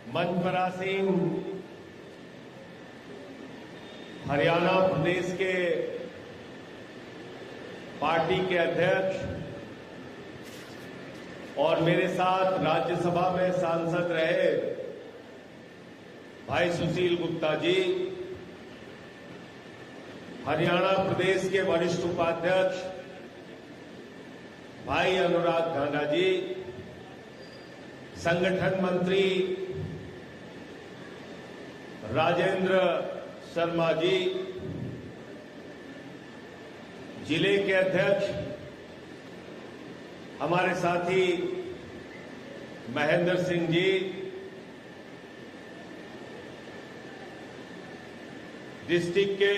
मंच पर आसीन हरियाणा प्रदेश के पार्टी के अध्यक्ष और मेरे साथ राज्यसभा में सांसद रहे भाई सुशील गुप्ता जी, हरियाणा प्रदेश के वरिष्ठ उपाध्यक्ष भाई अनुराग ढांडा जी, संगठन मंत्री राजेंद्र शर्मा जी, जिले के अध्यक्ष हमारे साथी महेंद्र सिंह जी, डिस्ट्रिक्ट के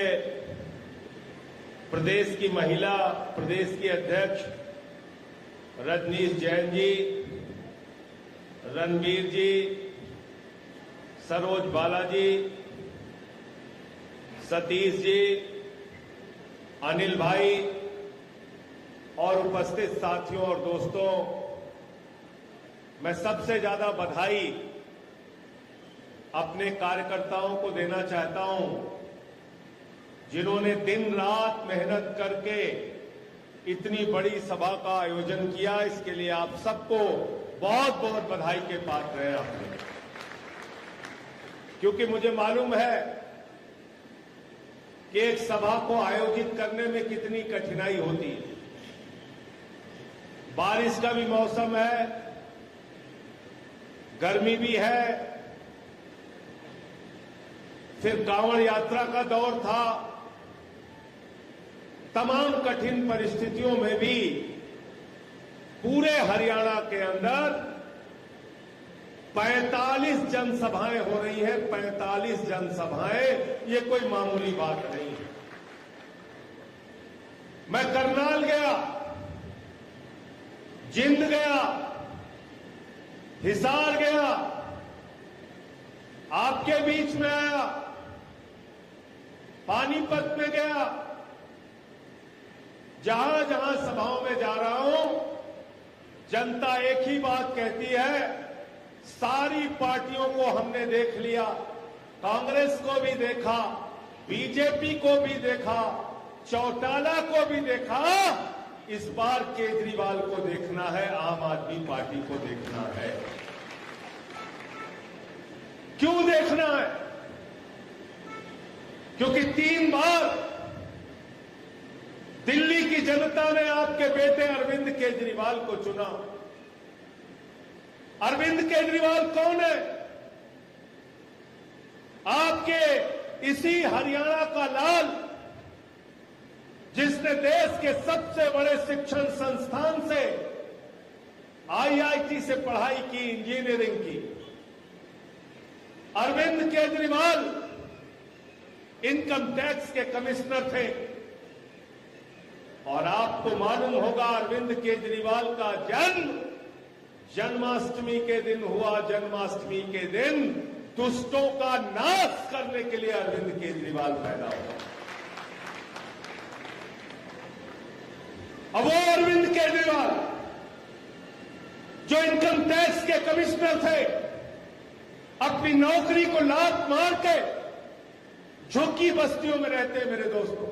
प्रदेश की महिला प्रदेश की अध्यक्ष रजनीश जैन जी, रणवीर जी, सरोज बालाजी, सतीश जी, अनिल भाई और उपस्थित साथियों और दोस्तों, मैं सबसे ज्यादा बधाई अपने कार्यकर्ताओं को देना चाहता हूं, जिन्होंने दिन रात मेहनत करके इतनी बड़ी सभा का आयोजन किया। इसके लिए आप सबको बहुत बहुत बधाई के पात्र हैं आपने, क्योंकि मुझे मालूम है कि एक सभा को आयोजित करने में कितनी कठिनाई होती है। बारिश का भी मौसम है, गर्मी भी है, फिर कांवड़ यात्रा का दौर था। तमाम कठिन परिस्थितियों में भी पूरे हरियाणा के अंदर 45 जनसभाएं हो रही हैं। 45 जनसभाएं, ये कोई मामूली बात नहीं है। मैं करनाल गया, जिंद गया, हिसार गया, आपके बीच में आया, पानीपत में गया। जहां जहां सभाओं में जा रहा हूं, जनता एक ही बात कहती है, सारी पार्टियों को हमने देख लिया, कांग्रेस को भी देखा, बीजेपी को भी देखा, चौटाला को भी देखा, इस बार केजरीवाल को देखना है, आम आदमी पार्टी को देखना है। क्यों देखना है? क्योंकि 3 बार दिल्ली की जनता ने आपके बेटे अरविंद केजरीवाल को चुना। अरविंद केजरीवाल कौन है? आपके इसी हरियाणा का लाल, जिसने देश के सबसे बड़े शिक्षण संस्थान से आईआईटी से पढ़ाई की, इंजीनियरिंग की। अरविंद केजरीवाल इनकम टैक्स के कमिश्नर थे और आपको मालूम होगा अरविंद केजरीवाल का जन्म जन्माष्टमी के दिन हुआ। जन्माष्टमी के दिन दुष्टों का नाश करने के लिए अरविंद केजरीवाल पैदा हुआ। अब वो अरविंद केजरीवाल जो इनकम टैक्स के कमिश्नर थे, अपनी नौकरी को लात मार के झुग्गी बस्तियों में रहते हैं। मेरे दोस्तों,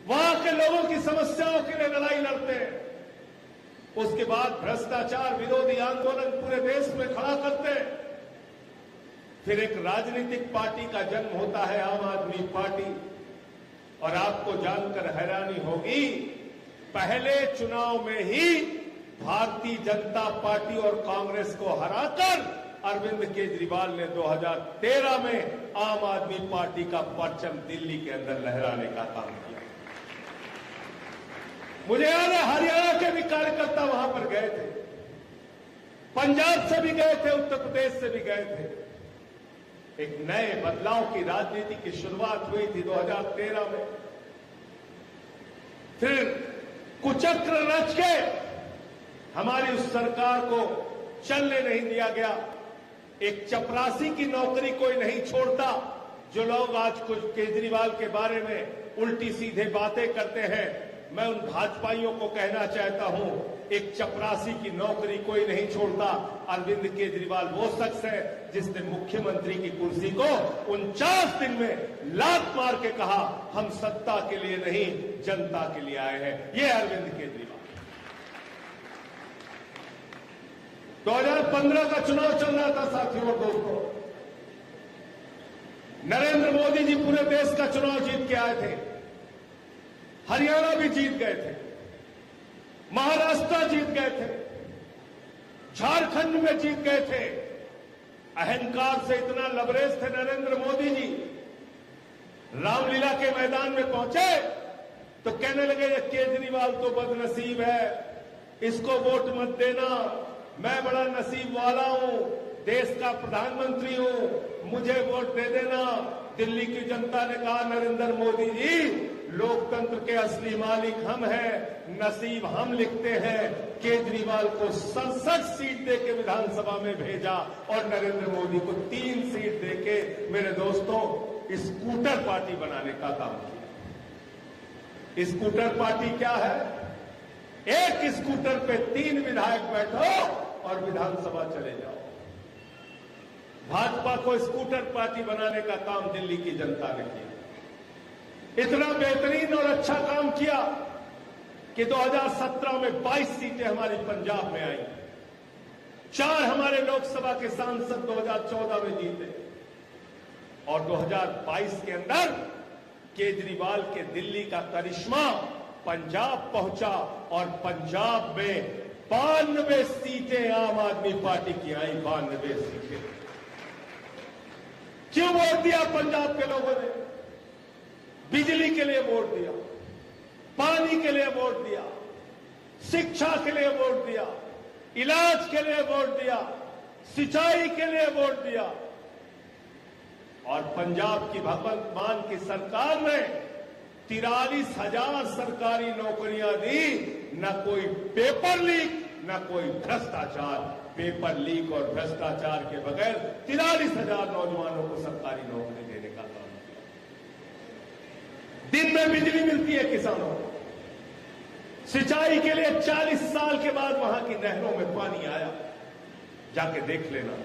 वहां के लोगों की समस्याओं के लिए लड़ाई लड़ते हैं। उसके बाद भ्रष्टाचार विरोधी आंदोलन पूरे देश में खड़ा करते हैं। फिर एक राजनीतिक पार्टी का जन्म होता है, आम आदमी पार्टी। और आपको जानकर हैरानी होगी, पहले चुनाव में ही भारतीय जनता पार्टी और कांग्रेस को हराकर अरविंद केजरीवाल ने 2013 में आम आदमी पार्टी का परचम दिल्ली के अंदर लहराने का काम किया। मुझे याद है, हरियाणा के भी कार्यकर्ता वहां पर गए थे, पंजाब से भी गए थे, उत्तर प्रदेश से भी गए थे। एक नए बदलाव की राजनीति की शुरुआत हुई थी 2013 में। फिर कुचक्र रच के हमारी उस सरकार को चलने नहीं दिया गया। एक चपरासी की नौकरी कोई नहीं छोड़ता। जो लोग आज कुछ केजरीवाल के बारे में उल्टी सीधे बातें करते हैं, मैं उन भाजपाइयों को कहना चाहता हूं, एक चपरासी की नौकरी कोई नहीं छोड़ता। अरविंद केजरीवाल वो शख्स है जिसने मुख्यमंत्री की कुर्सी को 49 दिन में लात मार के कहा, हम सत्ता के लिए नहीं जनता के लिए आए हैं। ये अरविंद केजरीवाल। 2015 का चुनाव चल रहा था साथियों और दोस्तों, नरेंद्र मोदी जी पूरे देश का चुनाव जीत के आए थे, हरियाणा भी जीत गए थे, महाराष्ट्र जीत गए थे, झारखंड में जीत गए थे। अहंकार से इतना लबरेज थे नरेंद्र मोदी जी, रामलीला के मैदान में पहुंचे तो कहने लगे ये केजरीवाल तो बदनसीब है, इसको वोट मत देना, मैं बड़ा नसीब वाला हूं, देश का प्रधानमंत्री हूं, मुझे वोट दे देना। दिल्ली की जनता ने कहा, नरेंद्र मोदी जी लोकतंत्र के असली मालिक हम हैं, नसीब हम लिखते हैं। केजरीवाल को 67 सीट देके विधानसभा में भेजा और नरेंद्र मोदी को 3 सीट देके मेरे दोस्तों स्कूटर पार्टी बनाने का काम किया। स्कूटर पार्टी क्या है? एक स्कूटर पे 3 विधायक बैठो और विधानसभा चले जाओ। भाजपा को स्कूटर पार्टी बनाने का काम दिल्ली की जनता ने किया। इतना बेहतरीन और अच्छा काम किया कि 2017 में 22 सीटें हमारी पंजाब में आई, 4 हमारे लोकसभा के सांसद 2014 में जीते और 2022 के अंदर केजरीवाल के दिल्ली का करिश्मा पंजाब पहुंचा और पंजाब में 92 सीटें आम आदमी पार्टी की आई। 92 सीटें। क्यों वोट दिया पंजाब के लोगों ने? बिजली के लिए वोट दिया, पानी के लिए वोट दिया, शिक्षा के लिए वोट दिया, इलाज के लिए वोट दिया, सिंचाई के लिए वोट दिया। और पंजाब की भगवंत मान की सरकार ने 43,000 सरकारी नौकरियां दी। न कोई पेपर लीक, न कोई भ्रष्टाचार। पेपर लीक और भ्रष्टाचार के बगैर 43,000 नौजवानों को सरकारी नौकरी देने का काम किया। दिन में बिजली मिलती है किसानों को, सिंचाई के लिए 40 साल के बाद वहां की नहरों में पानी आया, जाके देख लेना।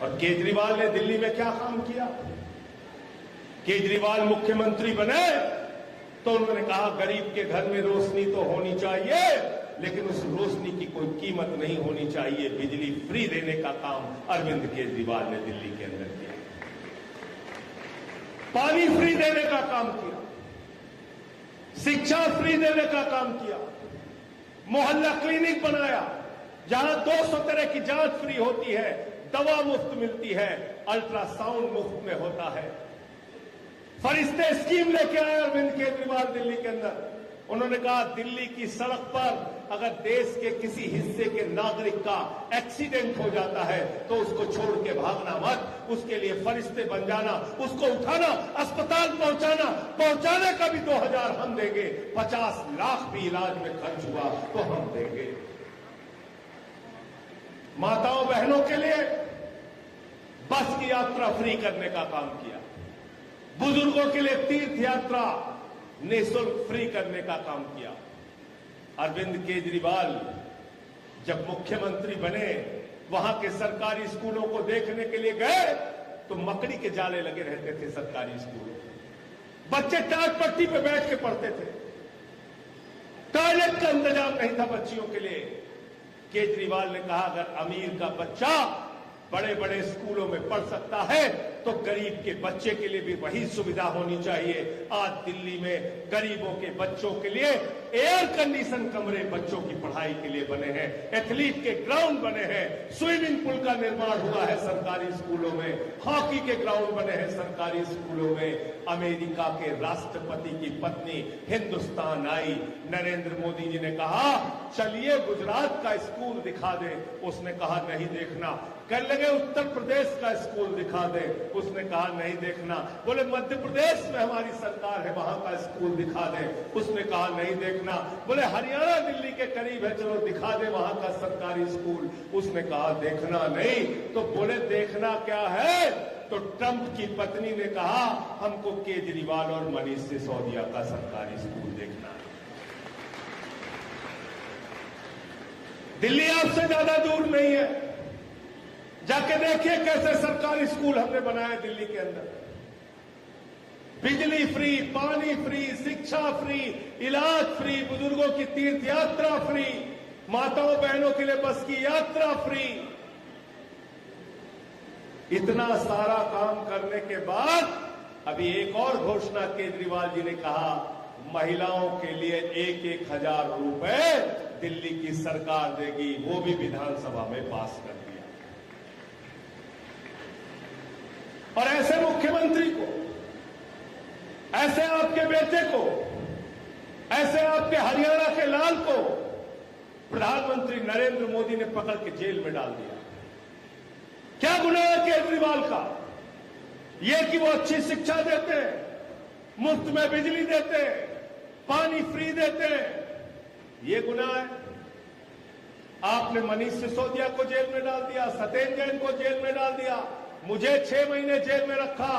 और केजरीवाल ने दिल्ली में क्या काम किया? केजरीवाल मुख्यमंत्री बने तो उन्होंने कहा गरीब के घर में रोशनी तो होनी चाहिए, लेकिन उस रोशनी की कोई कीमत नहीं होनी चाहिए। बिजली फ्री देने का काम अरविंद केजरीवाल ने दिल्ली के अंदर किया। पानी फ्री देने का काम किया, शिक्षा फ्री देने का काम किया, मोहल्ला क्लिनिक बनाया जहां 200 तरह की जांच फ्री होती है, दवा मुफ्त मिलती है, अल्ट्रासाउंड मुफ्त में होता है। फरिश्ते स्कीम लेके आए अरविंद केजरीवाल दिल्ली के अंदर। उन्होंने कहा दिल्ली की सड़क पर अगर देश के किसी हिस्से के नागरिक का एक्सीडेंट हो जाता है तो उसको छोड़ के भागना मत, उसके लिए फरिश्ते बन जाना, उसको उठाना, अस्पताल पहुंचाने का भी 2000 हम देंगे। 50 लाख भी इलाज में खर्च हुआ तो हम देंगे। माताओं बहनों के लिए बस की यात्रा फ्री करने का काम किया। बुजुर्गों के लिए तीर्थ यात्रा निःशुल्क फ्री करने का काम किया। अरविंद केजरीवाल जब मुख्यमंत्री बने, वहां के सरकारी स्कूलों को देखने के लिए गए तो मकड़ी के जाले लगे रहते थे सरकारी स्कूलों में। बच्चे टाट पट्टी पे बैठ के पढ़ते थे, टॉयलेट का इंतजाम नहीं था बच्चियों के लिए। केजरीवाल ने कहा अगर अमीर का बच्चा बड़े बड़े स्कूलों में पढ़ सकता है तो गरीब के बच्चे के लिए भी वही सुविधा होनी चाहिए। आज दिल्ली में गरीबों के बच्चों के लिए एयर कंडीशन कमरे बच्चों की पढ़ाई के लिए बने हैं, एथलीट के ग्राउंड बने हैं, स्विमिंग पूल का निर्माण हुआ है सरकारी स्कूलों में, हॉकी के ग्राउंड बने हैं सरकारी स्कूलों में। अमेरिका के राष्ट्रपति की पत्नी हिंदुस्तान आई, नरेंद्र मोदी जी ने कहा चलिए गुजरात का स्कूल दिखा दे। उसने कहा नहीं देखना। कहने लगे उत्तर प्रदेश का स्कूल दिखा दे। उसने कहा नहीं देखना। बोले मध्य प्रदेश में हमारी सरकार है, वहां का स्कूल दिखा दे। उसने कहा नहीं देखना। बोले हरियाणा दिल्ली के करीब है, चलो दिखा दे वहां का सरकारी स्कूल। उसने कहा देखना नहीं। तो बोले देखना क्या है? तो ट्रंप की पत्नी ने कहा हमको केजरीवाल और मनीष सिसोदिया का सरकारी स्कूल देखना है। दिल्ली आपसे ज्यादा दूर नहीं है, जाके देखिए कैसे सरकारी स्कूल हमने बनाए दिल्ली के अंदर। बिजली फ्री, पानी फ्री, शिक्षा फ्री, इलाज फ्री, बुजुर्गों की तीर्थ यात्रा फ्री, माताओं बहनों के लिए बस की यात्रा फ्री। इतना सारा काम करने के बाद अभी एक और घोषणा केजरीवाल जी ने कहा, महिलाओं के लिए 1,000 रुपए दिल्ली की सरकार देगी। वो भी विधानसभा में पास कर दिया। और ऐसे मुख्यमंत्री को, ऐसे आपके बेटे को, ऐसे आपके हरियाणा के लाल को प्रधानमंत्री नरेंद्र मोदी ने पकड़ के जेल में डाल दिया। क्या गुनाह है केजरीवाल का? यह कि वो अच्छी शिक्षा देते हैं, मुफ्त में बिजली देते हैं, पानी फ्री देते हैं, ये गुनाह है? आपने मनीष सिसोदिया को जेल में डाल दिया, सत्येंद्र जैन को जेल में डाल दिया, मुझे 6 महीने जेल में रखा।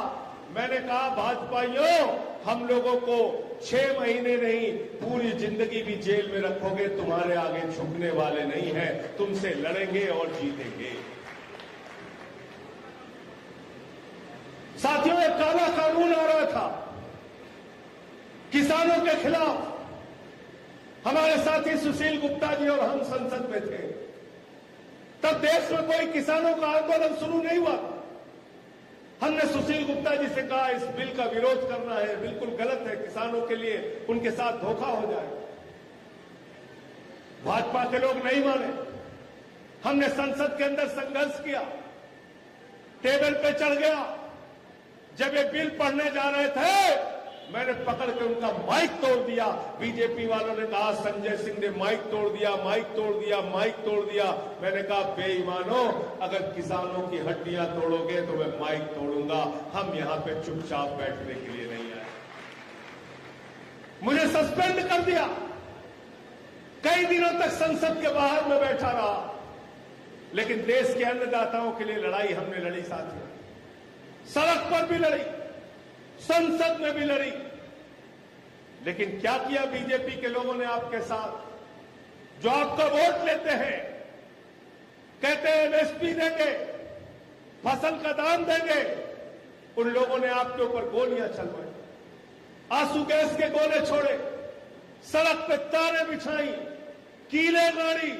मैंने कहा भाजपाइयों, हम लोगों को 6 महीने नहीं पूरी जिंदगी भी जेल में रखोगे, तुम्हारे आगे झुकने वाले नहीं हैं, तुमसे लड़ेंगे और जीतेंगे। साथियों, एक काला कानून आ रहा था किसानों के खिलाफ। हमारे साथी सुशील गुप्ता जी और हम संसद में थे, तब देश में कोई किसानों का आंदोलन शुरू नहीं हुआ। हमने सुशील गुप्ता जी से कहा इस बिल का विरोध करना है, बिल्कुल गलत है, किसानों के लिए उनके साथ धोखा हो जाए। भाजपा के लोग नहीं माने। हमने संसद के अंदर संघर्ष किया, टेबल पे चढ़ गया। जब ये बिल पढ़ने जा रहे थे, मैंने पकड़ के उनका माइक तोड़ दिया। बीजेपी वालों ने कहा संजय सिंह ने माइक तोड़ दिया, माइक तोड़ दिया, माइक तोड़ दिया। मैंने कहा बेईमानों, अगर किसानों की हड्डियां तोड़ोगे तो मैं माइक तोड़ूंगा। हम यहां पे चुपचाप बैठने के लिए नहीं आए। मुझे सस्पेंड कर दिया, कई दिनों तक संसद के बाहर में बैठा रहा। लेकिन देश के अन्नदाताओं के लिए लड़ाई हमने लड़ी साथियों, सड़क पर भी लड़ी, संसद में भी लड़ी। लेकिन क्या किया बीजेपी के लोगों ने आपके साथ? जो आपका वोट लेते हैं, कहते हैं एमएसपी देंगे, फसल का दाम देंगे, उन लोगों ने आपके ऊपर गोलियां चलवाई, आंसू गैस के गोले छोड़े, सड़क पे तारे बिछाई, कीले गाड़ी।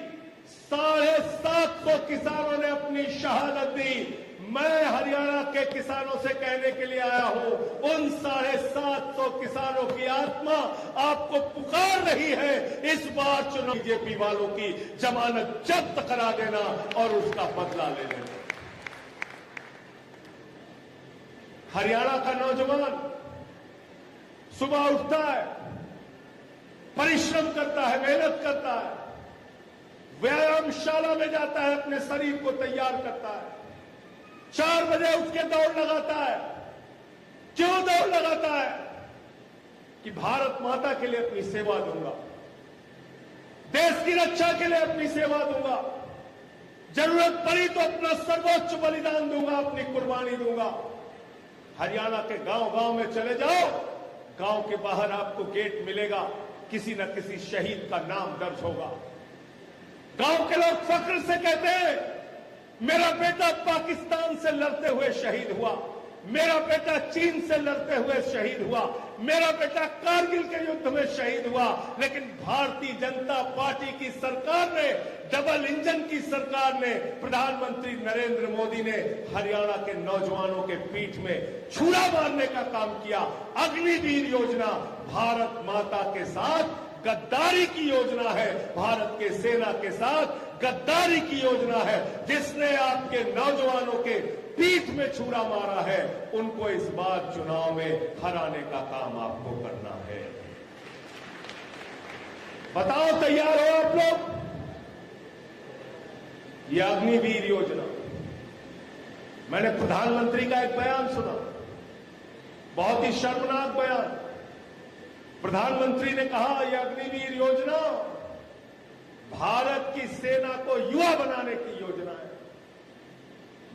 750 किसानों ने अपनी शहादत दी। मैं हरियाणा के किसानों से कहने के लिए आया हूं, उन 750 किसानों की आत्मा आपको पुकार रही है। इस बार चुनाव बीजेपी वालों की जमानत जब्त करा देना और उसका बदला ले लेना। हरियाणा का नौजवान सुबह उठता है, परिश्रम करता है, मेहनत करता है, व्यायामशाला में जाता है, अपने शरीर को तैयार करता है, 4 बजे उठ के दौड़ लगाता है। क्यों दौड़ लगाता है? कि भारत माता के लिए अपनी सेवा दूंगा, देश की रक्षा के लिए अपनी सेवा दूंगा, जरूरत पड़ी तो अपना सर्वोच्च बलिदान दूंगा, अपनी कुर्बानी दूंगा। हरियाणा के गांव-गांव में चले जाओ, गांव के बाहर आपको गेट मिलेगा, किसी न किसी शहीद का नाम दर्ज होगा। गांव के लोग फख्र से कहते हैं, मेरा बेटा पाकिस्तान से लड़ते हुए शहीद हुआ, मेरा बेटा चीन से लड़ते हुए शहीद हुआ, मेरा बेटा कारगिल के युद्ध में शहीद हुआ। लेकिन भारतीय जनता पार्टी की सरकार ने, डबल इंजन की सरकार ने, प्रधानमंत्री नरेंद्र मोदी ने हरियाणा के नौजवानों के पीठ में छुरा मारने का काम किया। अग्निवीर योजना भारत माता के साथ गद्दारी की योजना है, भारत के सेना के साथ गद्दारी की योजना है। जिसने आपके नौजवानों के पीठ में छुरा मारा है, उनको इस बार चुनाव में हराने का काम आपको करना है। बताओ, तैयार हो आप लोग? यह अग्निवीर योजना, मैंने प्रधानमंत्री का एक बयान सुना, बहुत ही शर्मनाक बयान। प्रधानमंत्री ने कहा यह अग्निवीर योजना भारत की सेना को युवा बनाने की योजना है।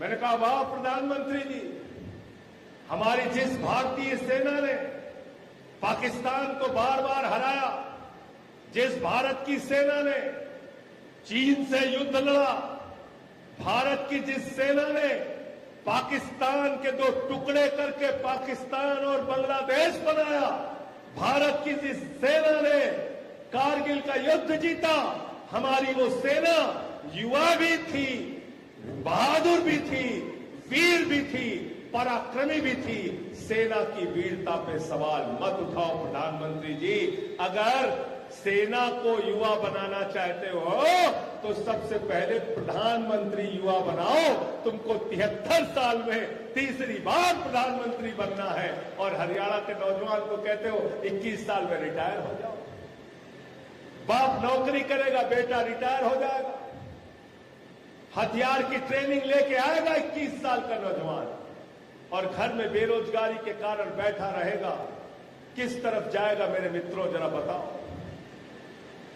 मैंने कहा वाह प्रधानमंत्री जी, हमारी जिस भारतीय सेना ने पाकिस्तान को बार बार हराया, जिस भारत की सेना ने चीन से युद्ध लड़ा, भारत की जिस सेना ने पाकिस्तान के दो टुकड़े करके पाकिस्तान और बांग्लादेश बनाया, भारत की जिस सेना ने कारगिल का युद्ध जीता, हमारी वो सेना युवा भी थी, बहादुर भी थी, वीर भी थी, पराक्रमी भी थी। सेना की वीरता पे सवाल मत उठाओ प्रधानमंत्री जी। अगर सेना को युवा बनाना चाहते हो तो सबसे पहले प्रधानमंत्री युवा बनाओ। तुमको 73 साल में तीसरी बार प्रधानमंत्री बनना है और हरियाणा के नौजवान को कहते हो 21 साल में रिटायर हो जाओ। बाप नौकरी करेगा, बेटा रिटायर हो जाएगा, हथियार की ट्रेनिंग लेके आएगा 21 साल का नौजवान और घर में बेरोजगारी के कारण बैठा रहेगा। किस तरफ जाएगा मेरे मित्रों, जरा बताओ,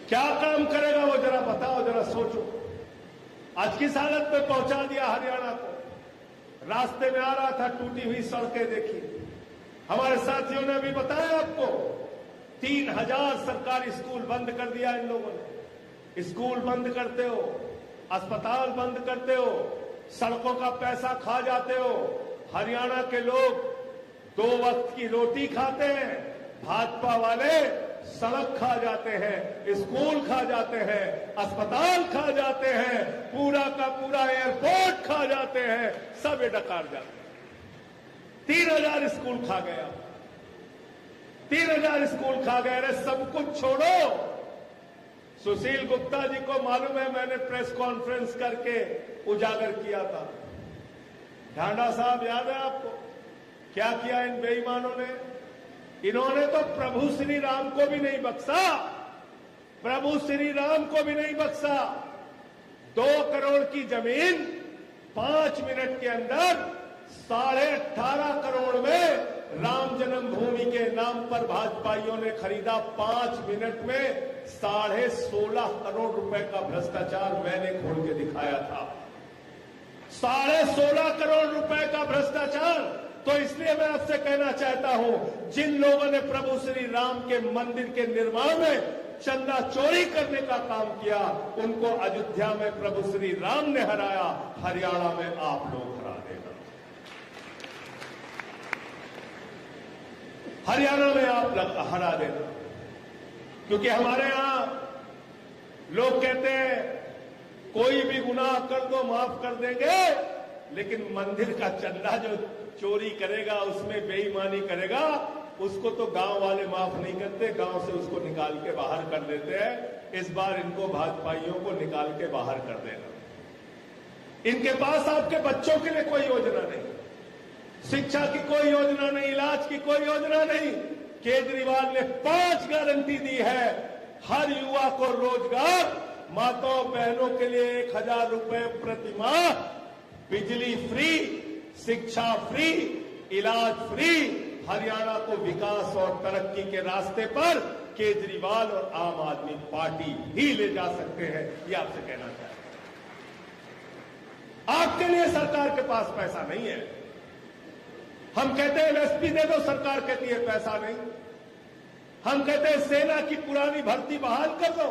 क्या काम करेगा वो, जरा बताओ, जरा सोचो। आज किस हालत में पहुंचा दिया हरियाणा को। रास्ते में आ रहा था, टूटी हुई सड़कें देखी। हमारे साथियों ने भी बताया आपको 3000 सरकारी स्कूल बंद कर दिया इन लोगों ने। स्कूल बंद करते हो, अस्पताल बंद करते हो, सड़कों का पैसा खा जाते हो। हरियाणा के लोग 2 वक्त की रोटी खाते हैं, भाजपा वाले सड़क खा जाते हैं, स्कूल खा जाते हैं, अस्पताल खा जाते हैं, पूरा का पूरा एयरपोर्ट खा जाते हैं, सब ये डकार जाते हैं। 3000 स्कूल खा गया, 3000 स्कूल खा गए। अरे सब कुछ छोड़ो। सुशील गुप्ता जी को मालूम है, मैंने प्रेस कॉन्फ्रेंस करके उजागर किया था। ढांडा साहब याद है आपको, क्या किया इन बेईमानों ने? इन्होंने तो प्रभु श्री राम को भी नहीं बख्शा, प्रभु श्री राम को भी नहीं बख्शा। 2 करोड़ की जमीन 5 मिनट के अंदर 18.5 करोड़ में राम जन्मभूमि के नाम पर भाजपाइयों ने खरीदा। 5 मिनट में 16.5 करोड़ रुपए का भ्रष्टाचार मैंने खोल के दिखाया था। 16.5 करोड़ रुपए का भ्रष्टाचार। तो इसलिए मैं आपसे कहना चाहता हूं, जिन लोगों ने प्रभु श्री राम के मंदिर के निर्माण में चंदा चोरी करने का काम किया, उनको अयोध्या में प्रभु श्री राम ने हराया, हरियाणा में आप लोग हरा देना। हरियाणा में आप हरा देना, क्योंकि हमारे यहां लोग कहते हैं कोई भी गुनाह कर दो माफ कर देंगे, लेकिन मंदिर का चंदा जो चोरी करेगा, उसमें बेईमानी करेगा, उसको तो गांव वाले माफ नहीं करते, गांव से उसको निकाल के बाहर कर देते हैं। इस बार इनको भाजपाइयों को निकाल के बाहर कर देना। इनके पास आपके बच्चों के लिए कोई योजना नहीं, शिक्षा की कोई योजना नहीं, इलाज की कोई योजना नहीं। केजरीवाल ने 5 गारंटी दी है। हर युवा को रोजगार, माताओं बहनों के लिए 1000 रुपए प्रति माह, बिजली फ्री, शिक्षा फ्री, इलाज फ्री। हरियाणा को विकास और तरक्की के रास्ते पर केजरीवाल और आम आदमी पार्टी ही ले जा सकते हैं, ये आपसे कहना चाहते हैं। आपके लिए सरकार के पास पैसा नहीं है। हम कहते हैं एमएसपी दे दो, सरकार कहती है पैसा नहीं। हम कहते हैं सेना की पुरानी भर्ती बहाल कर दो,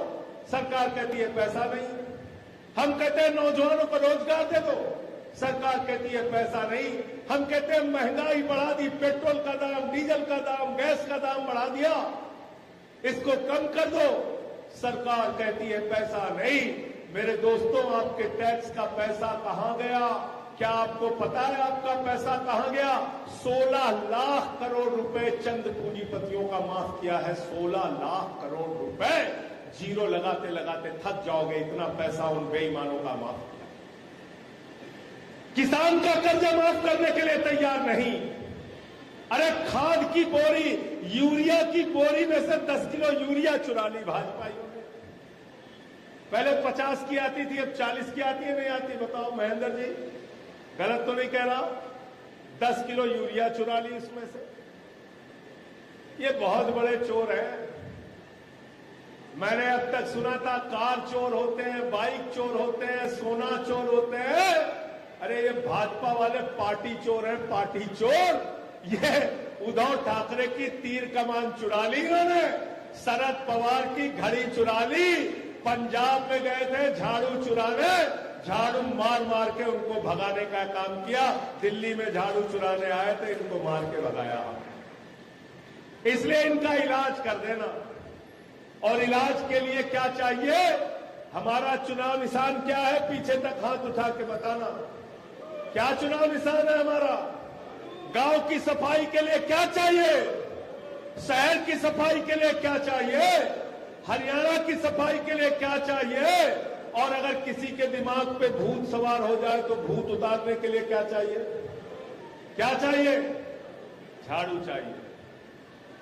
सरकार कहती है पैसा नहीं। हम कहते हैं नौजवानों को रोजगार दे दो, सरकार कहती है पैसा नहीं। हम कहते हैं महंगाई बढ़ा दी, पेट्रोल का दाम, डीजल का दाम, गैस का दाम बढ़ा दिया, इसको कम कर दो, सरकार कहती है पैसा नहीं। मेरे दोस्तों, आपके टैक्स का पैसा कहां गया? क्या आपको पता है आपका पैसा कहां गया? 16 लाख करोड़ रुपए चंद पूंजीपतियों का माफ किया है। 16 लाख करोड़ रुपए जीरो लगाते लगाते थक जाओगे, इतना पैसा उन बेईमानों का माफ किया। किसान का कर्जा माफ करने के लिए तैयार नहीं। अरे खाद की बोरी, यूरिया की बोरी में से 10 किलो यूरिया चुरा ली भाजपाइयों ने। पहले 50 की आती थी, अब 40 की आती है, नहीं आती? बताओ महेंद्र जी, गलत तो नहीं कह रहा? 10 किलो यूरिया चुरा ली इसमें से। ये बहुत बड़े चोर हैं। मैंने अब तक सुना था कार चोर होते हैं, बाइक चोर होते हैं, सोना चोर होते हैं। अरे ये भाजपा वाले पार्टी चोर हैं, पार्टी चोर। ये उद्धव ठाकरे की तीर कमान चुरा ली इन्होंने, शरद पवार की घड़ी चुरा ली, पंजाब में गए थे झाड़ू चुराने, झाड़ू मार मार के उनको भगाने का काम किया। दिल्ली में झाड़ू चुराने आए थे, इनको मार के भगाया। इसलिए इनका इलाज कर देना। और इलाज के लिए क्या चाहिए? हमारा चुनाव निशान क्या है? पीछे तक हाथ उठा के बताना, क्या चुनाव निशान है हमारा? गांव की सफाई के लिए क्या चाहिए? शहर की सफाई के लिए क्या चाहिए? हरियाणा की सफाई के लिए क्या चाहिए? और अगर किसी के दिमाग पे भूत सवार हो जाए तो भूत उतारने के लिए क्या चाहिए? क्या चाहिए? झाड़ू चाहिए।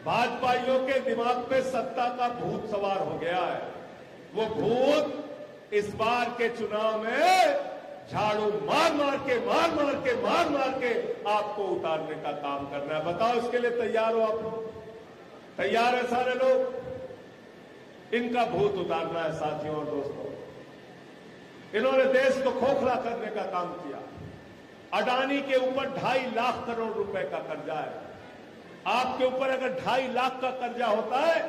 भाजपाइयों के दिमाग पे सत्ता का भूत सवार हो गया है। वो भूत इस बार के चुनाव में झाड़ू मार मार के आपको उतारने का काम करना है। बताओ, इसके लिए तैयार हो आप लोग? तैयार है सारे लोग? इनका भूत उतारना है साथियों और दोस्तों। इन्होंने देश को खोखला करने का काम किया। अडानी के ऊपर 2.5 लाख करोड़ रुपए का कर्जा है। आपके ऊपर अगर 2.5 लाख का कर्जा होता है,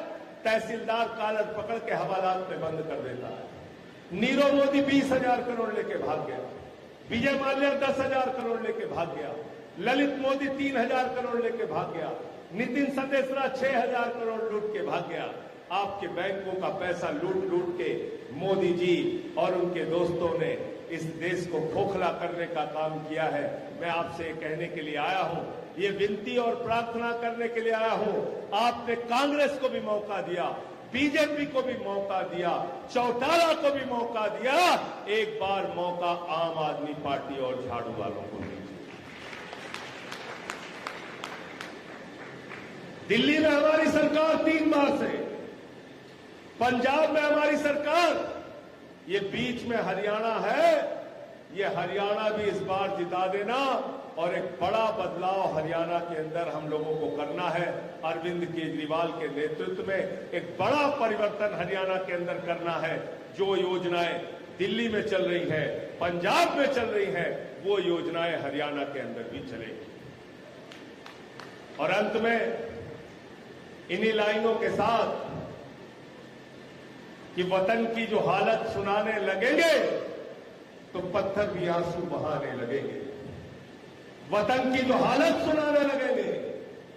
तहसीलदार कालर पकड़ के हवालात में बंद कर देता है। नीरव मोदी 20,000 करोड़ लेके भाग गया, विजय माल्या 10,000 करोड़ लेके भाग गया, ललित मोदी 3,000 करोड़ लेके भाग गया, नितिन सदेसरा 6,000 करोड़ लूट के भाग गया। आपके बैंकों का पैसा लूट लूट के मोदी जी और उनके दोस्तों ने इस देश को खोखला करने का काम किया है। मैं आपसे कहने के लिए आया हूं, ये विनती और प्रार्थना करने के लिए आया हूं। आपने कांग्रेस को भी मौका दिया, बीजेपी को भी मौका दिया, चौटाला को भी मौका दिया। एक बार मौका आम आदमी पार्टी और झाड़ू वालों को दीजिए। दिल्ली में हमारी सरकार 3 बार से, पंजाब में हमारी सरकार, ये बीच में हरियाणा है, ये हरियाणा भी इस बार जिता देना। और एक बड़ा बदलाव हरियाणा के अंदर हम लोगों को करना है। अरविंद केजरीवाल के नेतृत्व में एक बड़ा परिवर्तन हरियाणा के अंदर करना है। जो योजनाएं दिल्ली में चल रही है, पंजाब में चल रही है, वो योजनाएं हरियाणा के अंदर भी चलेगी। और अंत में इन्हीं लाइनों के साथ कि वतन की जो हालत सुनाने लगेंगे तो पत्थर भी आंसू बहाने लगेंगे। वतन की जो हालत सुनाने लगेंगे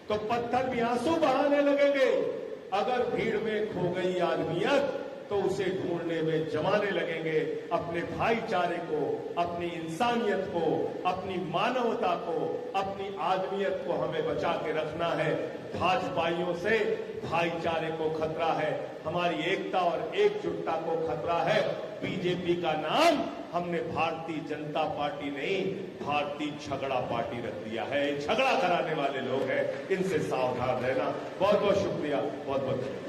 तो पत्थर भी आंसू बहाने लगेंगे। अगर भीड़ में खो गई आदमियत तो उसे ढूंढने में जमाने लगेंगे। अपने भाईचारे को, अपनी इंसानियत को, अपनी मानवता को, अपनी आदमियत को हमें बचा के रखना है। भाजपाइयों से भाईचारे को खतरा है, हमारी एकता और एकजुटता को खतरा है। बीजेपी का नाम हमने भारतीय जनता पार्टी नहीं, भारतीय झगड़ा पार्टी रख दिया है। झगड़ा कराने वाले लोग हैं, इनसे सावधान रहना। बहुत बहुत शुक्रिया, बहुत बहुत धन्यवाद।